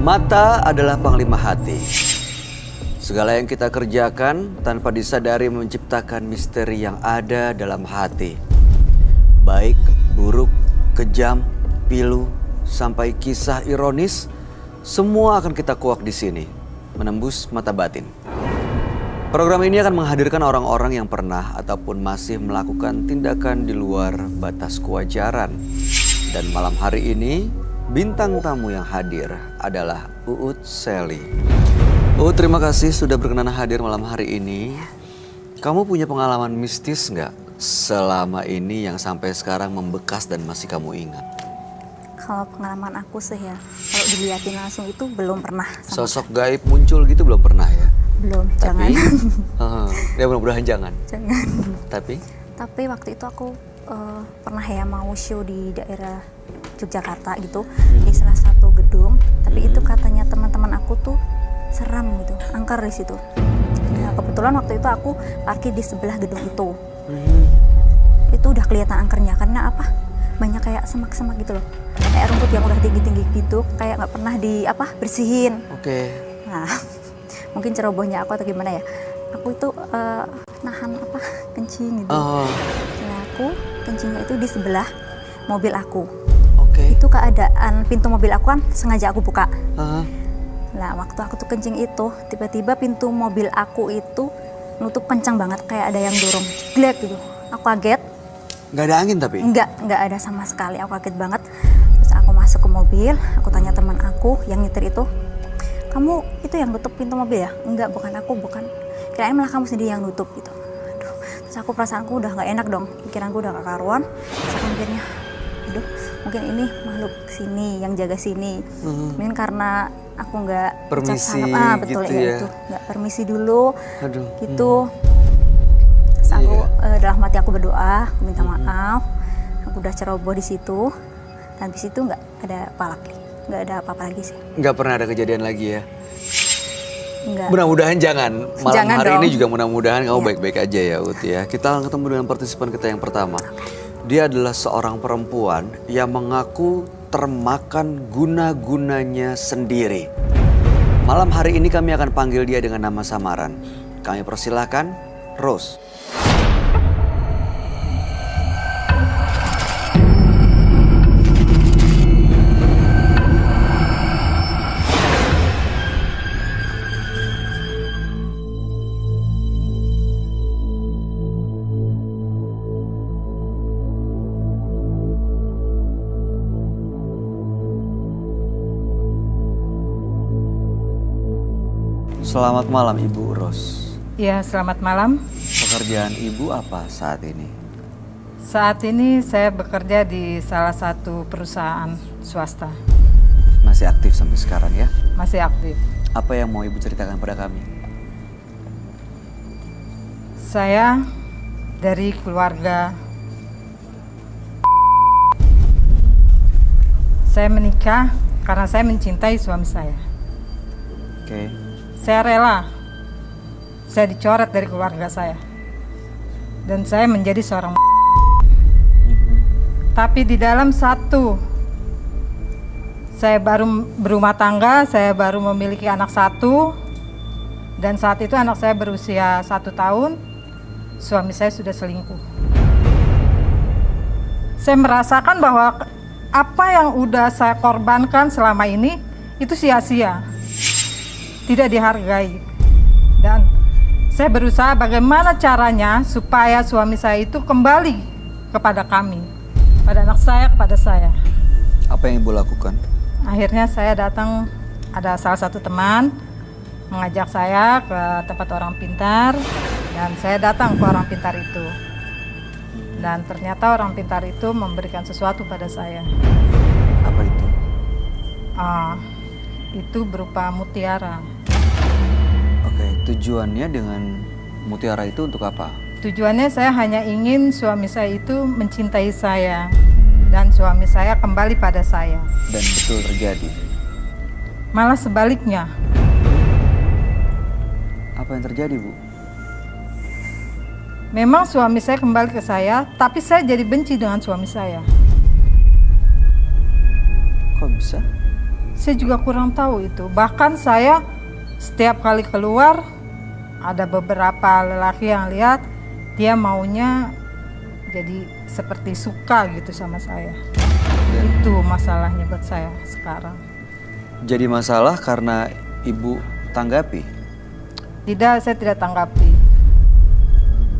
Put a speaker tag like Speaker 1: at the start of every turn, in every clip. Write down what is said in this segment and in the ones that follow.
Speaker 1: Mata adalah panglima hati. Segala yang kita kerjakan tanpa disadari menciptakan misteri yang ada dalam hati. Baik, buruk, kejam, pilu, sampai kisah ironis, semua akan kita kuak di sini, menembus mata batin. Program ini akan menghadirkan orang-orang yang pernah ataupun masih melakukan tindakan di luar batas kewajaran. Dan malam hari ini, bintang tamu yang hadir adalah Uut Sally. Uut, terima kasih sudah berkenan hadir malam hari ini. Kamu punya pengalaman mistis nggak selama ini yang sampai sekarang membekas dan masih kamu ingat?
Speaker 2: Kalau pengalaman aku sih ya, kalau dilihatin langsung itu belum pernah.
Speaker 1: Sosok gaib muncul gitu belum pernah ya?
Speaker 2: Belum,
Speaker 1: Tapi,
Speaker 2: jangan.
Speaker 1: Ya mudah-mudahan jangan.
Speaker 2: Jangan.
Speaker 1: Tapi
Speaker 2: waktu itu aku pernah ya mau show di daerah Yogyakarta gitu, di salah satu gedung. Tapi itu katanya teman-teman aku tuh seram gitu, angker di situ. Nah, kebetulan waktu itu aku parkir di sebelah gedung itu. Itu udah kelihatan angkernya karena apa? Banyak kayak semak-semak gitu loh. Kayak rumput yang udah tinggi-tinggi gitu, kayak nggak pernah bersihin.
Speaker 1: Oke.
Speaker 2: Nah, mungkin cerobohnya aku atau gimana ya? Aku itu nahan kencing gitu. Nah, aku kencingnya itu di sebelah mobil aku.
Speaker 1: Oke.
Speaker 2: Itu keadaan pintu mobil aku kan sengaja aku buka. Nah, waktu aku tuh kencing itu, tiba-tiba pintu mobil aku itu nutup kencang banget, kayak ada yang dorong, jeglek gitu. Aku kaget.
Speaker 1: Nggak ada angin tapi?
Speaker 2: Nggak ada sama sekali, aku kaget banget. Terus aku masuk ke mobil, aku tanya teman aku yang nyetir itu, kamu itu yang nutup pintu mobil ya? Enggak, bukan aku, bukan. Kirain malah kamu sendiri yang nutup gitu. Aduh, terus aku perasaanku udah nggak enak dong, pikiranku udah gak karuan. Terus aku mikirnya, aduh, mungkin ini makhluk sini yang jaga sini. Mungkin karena aku nggak
Speaker 1: permisi
Speaker 2: betul
Speaker 1: gitu
Speaker 2: ya, itu nggak permisi dulu.
Speaker 1: Aduh.
Speaker 2: Gitu. Terus aku dalam hati aku berdoa, aku minta maaf. Aku udah ceroboh di situ. Dan di situ nggak ada apa-apa lagi sih.
Speaker 1: Nggak pernah ada kejadian lagi ya?
Speaker 2: Enggak.
Speaker 1: Mudah-mudahan jangan. Malam
Speaker 2: Jangan
Speaker 1: hari
Speaker 2: dong.
Speaker 1: ini juga mudah-mudahan kamu baik-baik aja ya, Ut ya. Kita akan ketemu dengan partisipan kita yang pertama. Dia adalah seorang perempuan yang mengaku termakan guna-gunanya sendiri. Malam hari ini kami akan panggil dia dengan nama samaran. Kami persilahkan Rose. Selamat malam Ibu Rose.
Speaker 3: Ya, selamat malam.
Speaker 1: Pekerjaan Ibu apa saat ini?
Speaker 3: Saat ini saya bekerja di salah satu perusahaan swasta.
Speaker 1: Masih aktif sampai sekarang ya?
Speaker 3: Masih aktif.
Speaker 1: Apa yang mau Ibu ceritakan pada kami?
Speaker 3: Saya dari keluarga. Saya menikah karena saya mencintai suami saya.
Speaker 1: Oke.
Speaker 3: Saya rela. Saya dicoret dari keluarga saya. Dan saya menjadi seorang. Tapi di dalam satu, saya baru berumah tangga, saya baru memiliki anak satu. Dan saat itu anak saya berusia 1 tahun, suami saya sudah selingkuh. Saya merasakan bahwa apa yang udah saya korbankan selama ini, itu sia-sia. Tidak dihargai. Dan saya berusaha bagaimana caranya supaya suami saya itu kembali kepada kami, pada anak saya, kepada saya.
Speaker 1: Apa yang Ibu lakukan?
Speaker 3: Akhirnya saya datang, ada salah satu teman mengajak saya ke tempat orang pintar, dan saya datang ke orang pintar itu. Dan ternyata orang pintar itu memberikan sesuatu pada saya.
Speaker 1: Apa itu?
Speaker 3: Itu berupa mutiara.
Speaker 1: Oke, tujuannya dengan mutiara itu untuk apa?
Speaker 3: Tujuannya saya hanya ingin suami saya itu mencintai saya dan suami saya kembali pada saya.
Speaker 1: Dan betul terjadi?
Speaker 3: Malah sebaliknya.
Speaker 1: Apa yang terjadi, Bu?
Speaker 3: Memang suami saya kembali ke saya, tapi saya jadi benci dengan suami saya.
Speaker 1: Kok bisa?
Speaker 3: Saya juga kurang tahu itu. Bahkan saya setiap kali keluar, ada beberapa lelaki yang lihat dia maunya jadi seperti suka gitu sama saya. Itu masalahnya buat saya sekarang.
Speaker 1: Jadi masalah karena ibu tanggapi?
Speaker 3: Tidak, saya tidak tanggapi.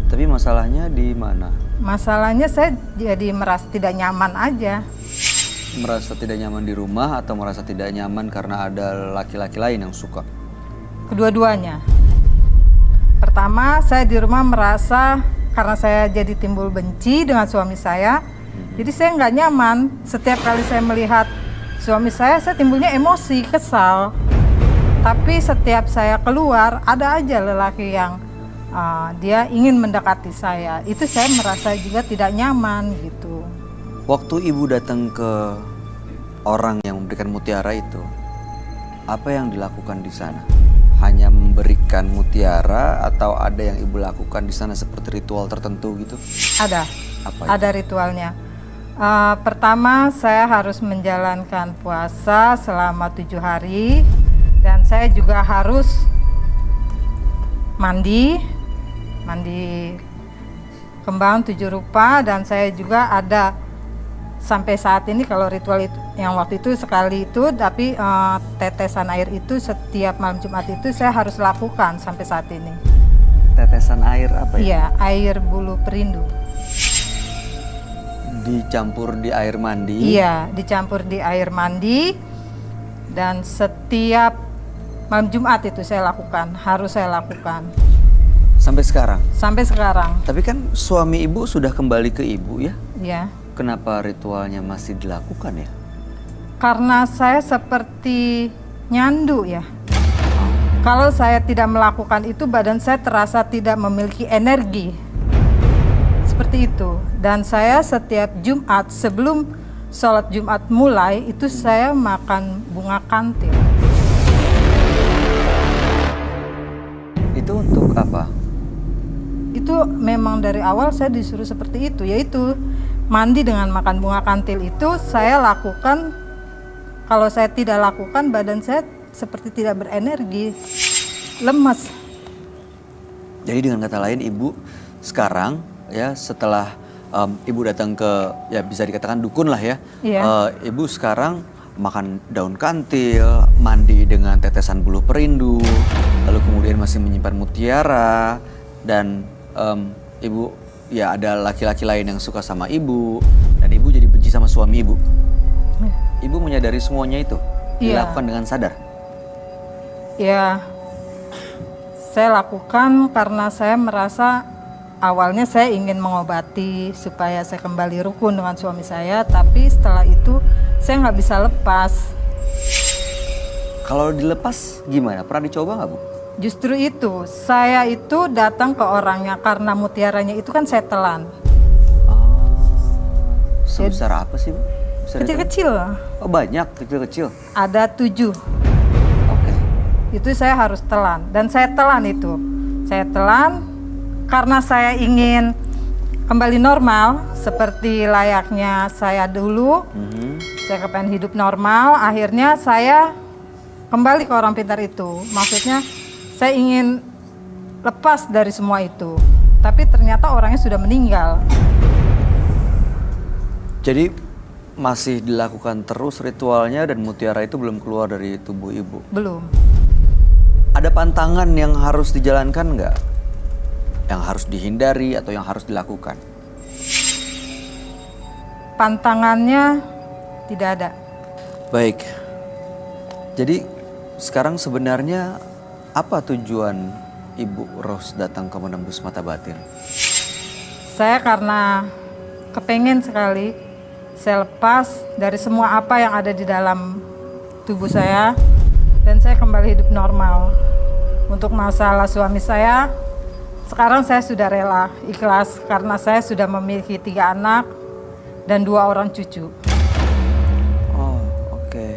Speaker 1: Tapi masalahnya di mana?
Speaker 3: Masalahnya saya jadi merasa tidak nyaman aja.
Speaker 1: Merasa tidak nyaman di rumah atau merasa tidak nyaman karena ada laki-laki lain yang suka?
Speaker 3: Kedua-duanya. Pertama, saya di rumah merasa karena saya jadi timbul benci dengan suami saya. Jadi saya nggak nyaman. Setiap kali saya melihat suami saya timbulnya emosi, kesal. Tapi setiap saya keluar, ada aja lelaki yang dia ingin mendekati saya. Itu saya merasa juga tidak nyaman gitu.
Speaker 1: Waktu ibu datang ke orang yang memberikan mutiara itu, apa yang dilakukan di sana? Hanya memberikan mutiara atau ada yang ibu lakukan di sana seperti ritual tertentu gitu?
Speaker 3: Ada.
Speaker 1: Apa itu?
Speaker 3: Ada ritualnya. Pertama, saya harus menjalankan puasa selama 7 hari dan saya juga harus mandi kembang 7 rupa, dan saya juga ada sampai saat ini kalau ritual itu yang waktu itu sekali itu, tapi tetesan air itu setiap malam Jumat itu saya harus lakukan sampai saat ini.
Speaker 1: Tetesan air apa ya?
Speaker 3: Iya, air bulu perindu.
Speaker 1: Dicampur di air mandi?
Speaker 3: Iya, dicampur di air mandi, dan setiap malam Jumat itu saya lakukan, harus saya lakukan.
Speaker 1: Sampai sekarang?
Speaker 3: Sampai sekarang.
Speaker 1: Tapi kan suami ibu sudah kembali ke ibu ya?
Speaker 3: Iya.
Speaker 1: Kenapa ritualnya masih dilakukan ya?
Speaker 3: Karena saya seperti nyandu ya. Kalau saya tidak melakukan itu, badan saya terasa tidak memiliki energi. Seperti itu. Dan saya setiap Jumat sebelum sholat Jumat mulai, itu saya makan bunga kantil.
Speaker 1: Itu untuk apa?
Speaker 3: Itu memang dari awal saya disuruh seperti itu, yaitu mandi dengan makan bunga kantil. Itu saya lakukan. Kalau saya tidak lakukan, badan saya seperti tidak berenergi, lemas.
Speaker 1: Jadi dengan kata lain, ibu sekarang ya setelah ibu datang ke, ya bisa dikatakan dukun lah ya.
Speaker 3: Iya.
Speaker 1: Ibu sekarang makan daun kantil, mandi dengan tetesan bulu perindu, lalu kemudian masih menyimpan mutiara, dan ibu ya ada laki-laki lain yang suka sama ibu, dan ibu jadi benci sama suami ibu. Ibu menyadari semuanya itu?
Speaker 3: Iya.
Speaker 1: Dilakukan dengan sadar?
Speaker 3: Ya, saya lakukan karena saya merasa awalnya saya ingin mengobati supaya saya kembali rukun dengan suami saya, tapi setelah itu saya nggak bisa lepas.
Speaker 1: Kalau dilepas gimana? Pernah dicoba nggak, Bu?
Speaker 3: Justru itu, saya itu datang ke orangnya karena mutiaranya itu kan saya telan.
Speaker 1: Sebesar apa sih, Bu? Besar itu?
Speaker 3: Kecil-kecil,
Speaker 1: Oh banyak, kecil-kecil.
Speaker 3: ada 7.
Speaker 1: Oke.
Speaker 3: Itu saya harus telan, dan saya telan itu. Saya telan karena saya ingin kembali normal seperti layaknya saya dulu. Saya kepengen hidup normal, akhirnya saya kembali ke orang pintar itu. Maksudnya saya ingin lepas dari semua itu, tapi ternyata orangnya sudah meninggal.
Speaker 1: Jadi masih dilakukan terus ritualnya dan mutiara itu belum keluar dari tubuh ibu?
Speaker 3: Belum.
Speaker 1: Ada pantangan yang harus dijalankan nggak? Yang harus dihindari atau yang harus dilakukan?
Speaker 3: Pantangannya tidak ada.
Speaker 1: Baik. Jadi sekarang sebenarnya apa tujuan Ibu Ros datang ke Menembus Mata Batin?
Speaker 3: Saya karena kepengen sekali saya lepas dari semua apa yang ada di dalam tubuh saya, dan saya kembali hidup normal. Untuk masalah suami saya, sekarang saya sudah rela, ikhlas, karena saya sudah memiliki 3 anak dan 2 orang cucu.
Speaker 1: Oh, oke.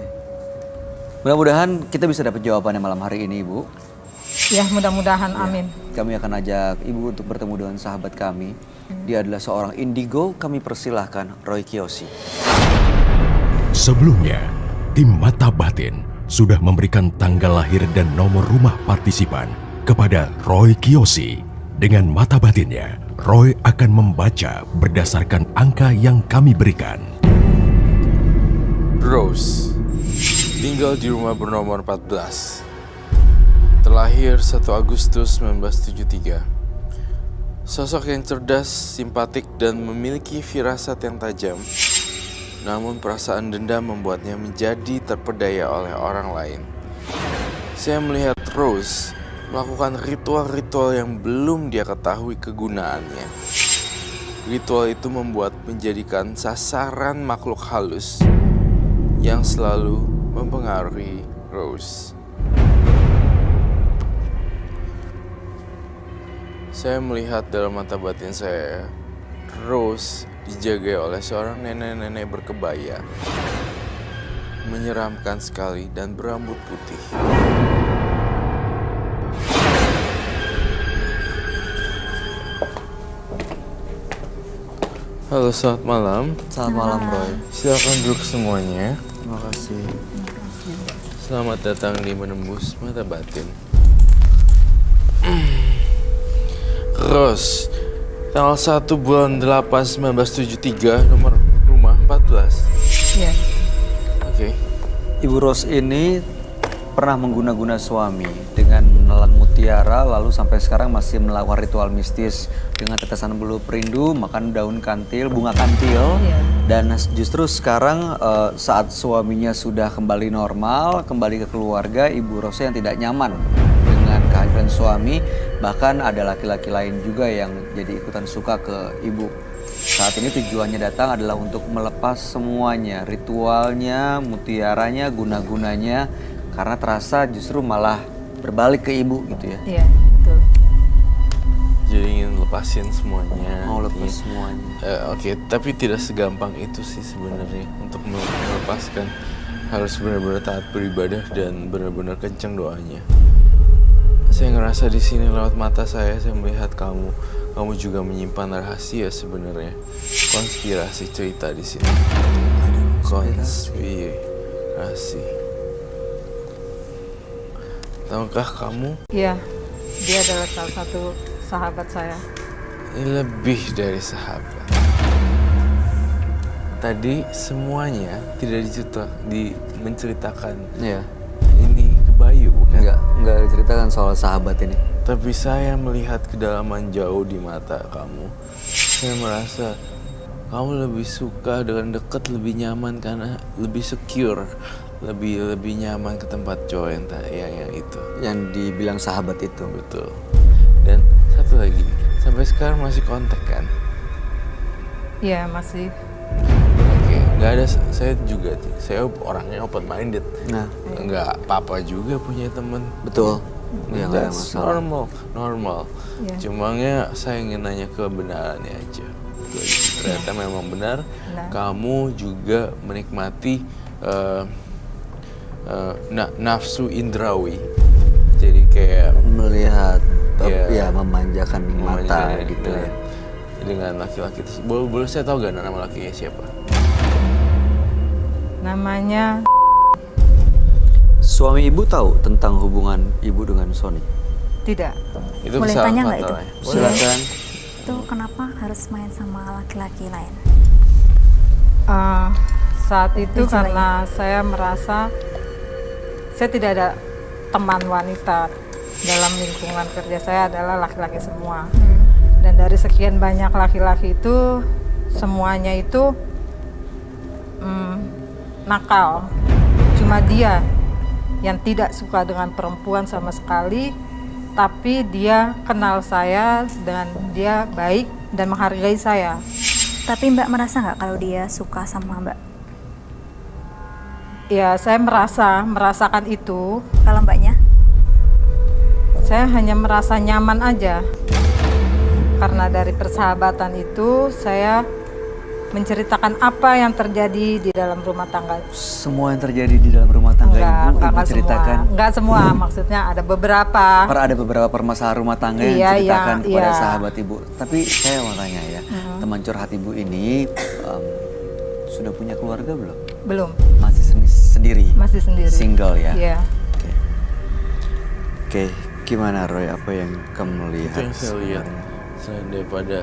Speaker 1: Mudah-mudahan kita bisa dapat jawabannya malam hari ini, Ibu.
Speaker 3: Ya, mudah-mudahan, amin.
Speaker 1: Kami akan ajak Ibu untuk bertemu dengan sahabat kami. Dia adalah seorang indigo. Kami persilahkan Roy Kiyoshi.
Speaker 4: Sebelumnya Tim Mata Batin sudah memberikan tanggal lahir dan nomor rumah partisipan kepada Roy Kiyoshi. Dengan mata batinnya, Roy akan membaca berdasarkan angka yang kami berikan.
Speaker 5: Rose, tinggal di rumah bernomor 14. Terlahir 1 Agustus 1973. Sosok yang cerdas, simpatik, dan memiliki firasat yang tajam. Namun perasaan dendam membuatnya menjadi terpedaya oleh orang lain. Saya melihat Rose melakukan ritual-ritual yang belum dia ketahui kegunaannya. Ritual itu membuat menjadikan sasaran makhluk halus yang selalu mempengaruhi Rose. Saya melihat dalam mata batin saya, Rose dijaga oleh seorang nenek-nenek berkebaya, menyeramkan sekali dan berambut putih. Halo, selamat malam.
Speaker 1: Selamat malam, Roy.
Speaker 5: Silakan duduk semuanya.
Speaker 1: Terima kasih.
Speaker 5: Selamat datang di Menembus Mata Batin. Rose, tanggal 1 bulan 8 1973, nomor rumah 14.
Speaker 3: Iya.
Speaker 5: Oke.
Speaker 1: Ibu Rose ini pernah mengguna-guna suami dengan menelan mutiara, lalu sampai sekarang masih melakukan ritual mistis dengan tetesan bulu perindu, makan daun kantil, bunga kantil.
Speaker 3: Iya.
Speaker 1: Dan justru sekarang saat suaminya sudah kembali normal, kembali ke keluarga, Ibu Rose yang tidak nyaman dengan kehadiran suami, bahkan ada laki-laki lain juga yang jadi ikutan suka ke ibu. Saat ini tujuannya datang adalah untuk melepas semuanya, ritualnya, mutiaranya, guna-gunanya, karena terasa justru malah berbalik ke ibu gitu ya.
Speaker 3: Iya, betul.
Speaker 5: Jadi ingin lepasin semuanya.
Speaker 1: Mau lepas semuanya.
Speaker 5: Oke, tapi tidak segampang itu sih sebenarnya untuk melepaskan. Harus benar-benar taat beribadah dan benar-benar kencang doanya. Saya ngerasa di sini lewat mata saya melihat kamu. Kamu juga menyimpan rahasia sebenarnya. Konspirasi cerita di sini. Konspirasi. Tahukah kamu?
Speaker 3: Iya, dia adalah salah satu sahabat saya.
Speaker 5: Ini lebih dari sahabat. Tadi semuanya tidak menceritakan.
Speaker 1: Iya.
Speaker 5: Ini ke Bayu, bukan?
Speaker 1: Enggak diceritakan soal sahabat ini.
Speaker 5: Tapi saya melihat kedalaman jauh di mata kamu. Saya merasa kamu lebih suka dengan dekat, lebih nyaman karena lebih secure, lebih nyaman ke tempat cowok yang itu.
Speaker 1: Yang dibilang sahabat itu.
Speaker 5: Betul. Dan satu lagi, sampai sekarang masih kontak kan?
Speaker 3: Iya, masih.
Speaker 5: Oke, nggak ada. Saya orangnya open minded.
Speaker 1: Nah,
Speaker 5: Nggak apa-apa juga punya temen.
Speaker 1: betul. Ya, nggak ada
Speaker 5: That's
Speaker 1: masalah.
Speaker 5: normal.
Speaker 3: Iya.
Speaker 5: Cumanya saya ingin nanya kebenarannya aja. Ternyata memang benar.
Speaker 3: Benar.
Speaker 5: Kamu juga menikmati nafsu indrawi. Jadi kayak
Speaker 1: Melihat,
Speaker 5: Iya.
Speaker 1: memanjakan mata
Speaker 5: namanya
Speaker 1: gitu ya.
Speaker 5: dengan laki-laki tersebut. Boleh saya tahu gak nama lakinya siapa?
Speaker 3: Namanya
Speaker 1: Suami ibu tahu tentang hubungan ibu dengan Sony?
Speaker 3: tidak.
Speaker 5: Itu
Speaker 2: Boleh
Speaker 5: kesalahan
Speaker 2: tanya nggak itu?
Speaker 5: fatalnya. Boleh.
Speaker 1: Silakan.
Speaker 2: Itu kenapa harus main sama laki-laki lain?
Speaker 3: Saat itu
Speaker 2: Jujur
Speaker 3: karena saya merasa saya tidak ada teman wanita dalam lingkungan kerja saya adalah laki-laki semua. Dan dari sekian banyak laki-laki itu semuanya itu nakal. Cuma dia yang tidak suka dengan perempuan sama sekali, tapi dia kenal saya dan dia baik dan menghargai saya.
Speaker 2: Tapi Mbak merasa nggak kalau dia suka sama Mbak?
Speaker 3: Ya, saya merasakan itu.
Speaker 2: Kalau Mbaknya?
Speaker 3: Saya hanya merasa nyaman aja. Karena dari persahabatan itu saya menceritakan apa yang terjadi di dalam rumah tangga.
Speaker 1: Semua yang terjadi di dalam rumah tangga ibu ceritakan.
Speaker 3: Enggak semua, maksudnya ada beberapa.
Speaker 1: Ada beberapa permasalahan rumah tangga yang
Speaker 3: Iya,
Speaker 1: diceritakan
Speaker 3: iya,
Speaker 1: kepada
Speaker 3: iya.
Speaker 1: sahabat ibu. Tapi saya mau tanya ya, teman curhat ibu ini sudah punya keluarga belum?
Speaker 3: Belum,
Speaker 1: Masih sendiri?
Speaker 3: masih sendiri.
Speaker 1: Single ya?
Speaker 3: Iya.
Speaker 1: Oke. Oke, gimana Roy? Apa yang kamu
Speaker 5: Itu
Speaker 1: lihat
Speaker 5: yang saya lihat.
Speaker 1: sebenarnya?
Speaker 5: Selain daripada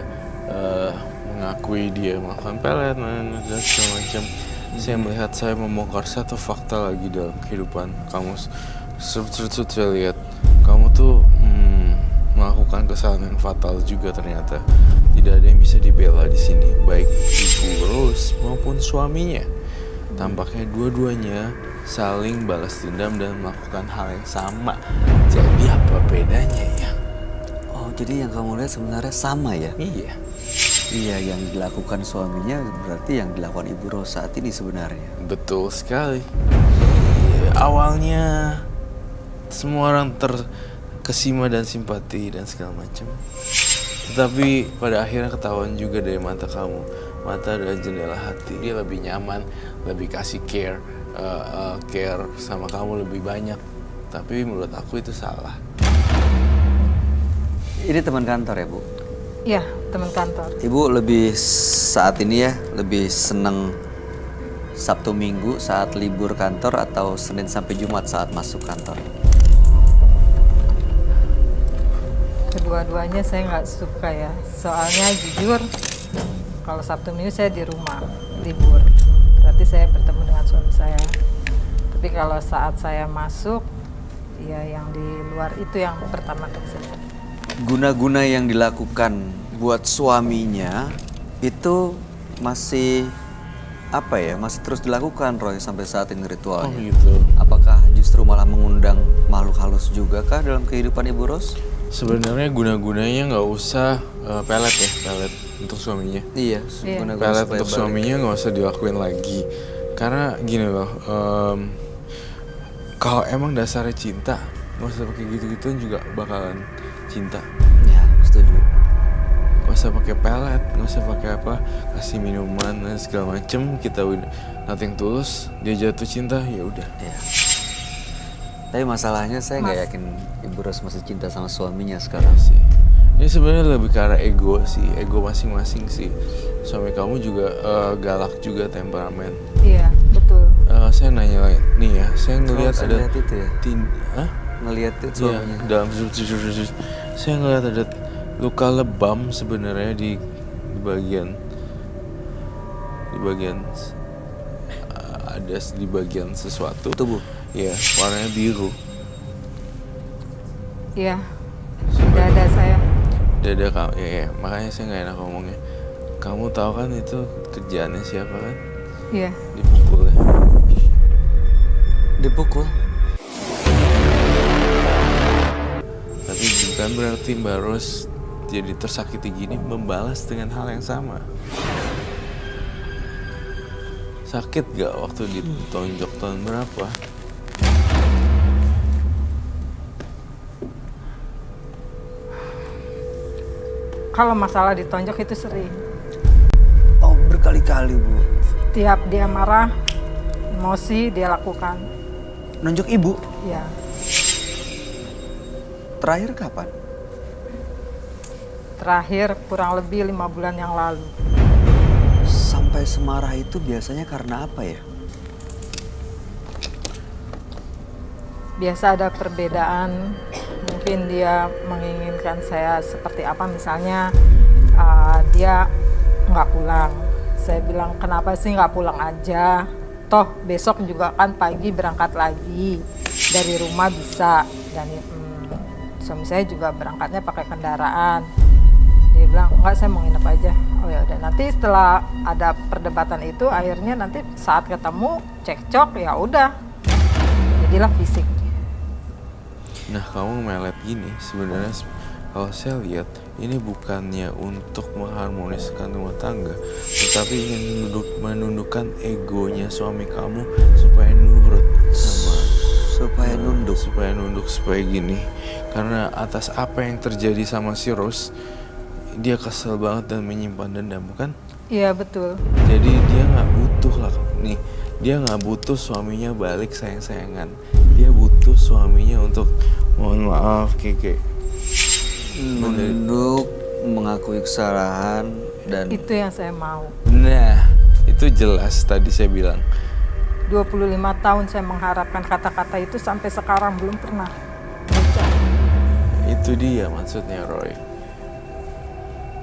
Speaker 5: mengakui dia melakukan pelet dan segala macam, saya melihat saya membongkar satu fakta lagi dalam kehidupan kamu. Saya lihat kamu tuh melakukan kesalahan yang fatal juga ternyata. Tidak ada yang bisa dibela di sini, baik Ibu Rose maupun suaminya. Tampaknya dua-duanya saling balas dendam dan melakukan hal yang sama. Jadi apa bedanya ya?
Speaker 1: Oh, jadi yang kamu lihat sebenarnya sama ya?
Speaker 5: Iya.
Speaker 1: Iya, yang dilakukan suaminya berarti yang dilakukan Ibu Rose saat ini sebenarnya.
Speaker 5: Betul sekali. Awalnya semua orang terkesima dan simpati dan segala macam. Tetapi pada akhirnya ketahuan juga dari mata kamu. Mata adalah jendela hati. Dia lebih nyaman, lebih kasih care sama kamu lebih banyak. Tapi menurut aku itu salah.
Speaker 1: Ini teman kantor ya, Bu?
Speaker 3: Iya, teman kantor.
Speaker 1: Ibu lebih saat ini ya, lebih senang Sabtu Minggu saat libur kantor atau Senin sampai Jumat saat masuk kantor?
Speaker 3: Kedua-duanya saya nggak suka ya. Soalnya jujur, kalau Sabtu Minggu saya di rumah, libur. Berarti saya bertemu dengan suami saya. Tapi kalau saat saya masuk, ya yang di luar itu yang pertama kali saya.
Speaker 1: Guna-guna yang dilakukan buat suaminya itu masih apa ya, masih terus dilakukan Roy sampai saat ini
Speaker 5: Oh
Speaker 1: ritualnya.
Speaker 5: gitu.
Speaker 1: Apakah justru malah mengundang makhluk halus juga kah dalam kehidupan Ibu Rose?
Speaker 5: Sebenarnya guna-gunanya nggak usah pelet ya, pelet untuk suaminya.
Speaker 1: Iya,
Speaker 3: Iya.
Speaker 1: guna-guna
Speaker 5: Pelet
Speaker 1: supaya
Speaker 5: untuk
Speaker 1: balik.
Speaker 5: suaminya nggak usah dilakuin lagi. Karena gini loh, kalau emang dasarnya cinta, nggak usah pakai gitu-gituan juga bakalan cinta.
Speaker 1: Ya, setuju.
Speaker 5: Nggak usah pakai pelet, nggak usah pakai apa, kasih minuman dan segala macem. Kita udah nothing tulus, dia jatuh cinta, ya udah.
Speaker 1: Ya. Tapi masalahnya saya nggak yakin Ibu Rose masih cinta sama suaminya sekarang.
Speaker 5: Sih. Ini sebenarnya lebih ke arah ego sih, ego masing-masing sih. Suami kamu juga galak juga, temperamen.
Speaker 3: Iya, betul.
Speaker 5: Saya nanya lagi, nih ya, saya ngelihat
Speaker 1: saya
Speaker 5: ada
Speaker 1: lihat itu ya?
Speaker 5: Hah?
Speaker 1: Ngelihat itu
Speaker 5: Iya,
Speaker 1: suaminya.
Speaker 5: dalam saya ngelihat ada luka lebam sebenarnya di bagian ada di bagian sesuatu.
Speaker 1: Tubuh.
Speaker 5: Iya, warnanya biru.
Speaker 3: Iya, dada saya.
Speaker 5: Dada kamu, ya, makanya saya nggak enak ngomongnya. Kamu tahu kan itu kerjaannya siapa kan?
Speaker 3: Iya,
Speaker 5: Dipukul ya.
Speaker 1: Dipukul.
Speaker 5: Tapi bukan berarti Mbak Rose jadi tersakiti gini membalas dengan hal yang sama. Sakit gak waktu ditonjok tahun berapa?
Speaker 3: kalau masalah ditonjok itu sering.
Speaker 1: Oh, berkali-kali, Bu.
Speaker 3: Tiap dia marah, emosi dia lakukan.
Speaker 1: Nunjuk Ibu.
Speaker 3: Ya,
Speaker 1: Terakhir kapan?
Speaker 3: terakhir kurang lebih 5 bulan yang lalu.
Speaker 1: Sampai semarah itu biasanya karena apa ya?
Speaker 3: Biasa ada perbedaan, mungkin dia menginginkan saya seperti apa, misalnya dia nggak pulang. Saya bilang, kenapa sih nggak pulang aja? Toh besok juga kan pagi berangkat lagi, dari rumah bisa. Dan suami saya juga berangkatnya pakai kendaraan. Dia bilang, enggak, saya mau nginep aja. Oh ya udah, nanti setelah ada perdebatan itu, akhirnya nanti saat ketemu cekcok, ya udah, jadilah fisik.
Speaker 5: Nah, kamu melet gini sebenarnya kalau saya lihat ini bukannya untuk mengharmoniskan rumah tangga, tetapi ingin menundukkan egonya suami kamu supaya nurut sama supaya nunduk supaya gini. Karena atas apa yang terjadi sama si Rose, dia kesel banget dan menyimpan dendam, bukan?
Speaker 3: Iya betul.
Speaker 5: Jadi dia nggak butuh lah nih, dia nggak butuh suaminya balik sayang-sayangan. Dia butuh suaminya untuk mohon maaf kayak
Speaker 1: Menunduk, mengakui kesalahan dan
Speaker 3: Itu yang saya mau.
Speaker 5: Nah, itu jelas tadi saya bilang.
Speaker 3: 25 tahun saya mengharapkan kata-kata itu sampai sekarang belum pernah ucap.
Speaker 5: Itu dia maksudnya Roy.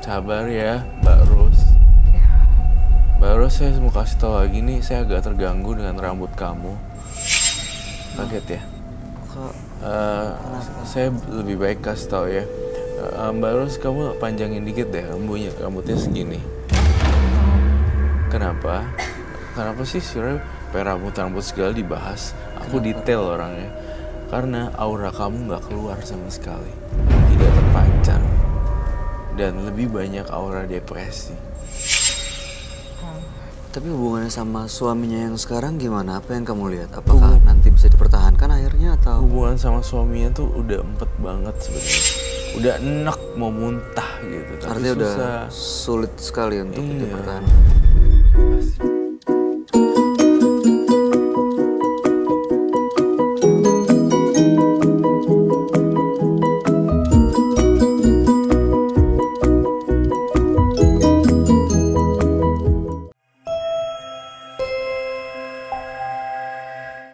Speaker 5: Sabar ya Mbak Ros. Mbak Ros, saya mau kasih tahu lagi nih, saya agak terganggu dengan rambut kamu. Kaget ya? Saya lebih baik kasih tahu ya. Mbak Ros, kamu panjangin dikit deh rambutnya segini. Kenapa? Kenapa sih Roy rambut segala dibahas? Aku detail orangnya. Karena aura kamu nggak keluar sama sekali, tidak terpancar, dan lebih banyak aura depresi.
Speaker 1: Tapi hubungannya sama suaminya yang sekarang gimana? Apa yang kamu lihat? Apakah nanti bisa dipertahankan akhirnya atau?
Speaker 5: Hubungan sama suaminya tuh udah empet banget sebenarnya. Udah enak mau muntah gitu. Tapi
Speaker 1: Artinya udah
Speaker 5: susah.
Speaker 1: sulit sekali untuk
Speaker 5: Iya.
Speaker 1: dipertahankan.
Speaker 5: Pasti.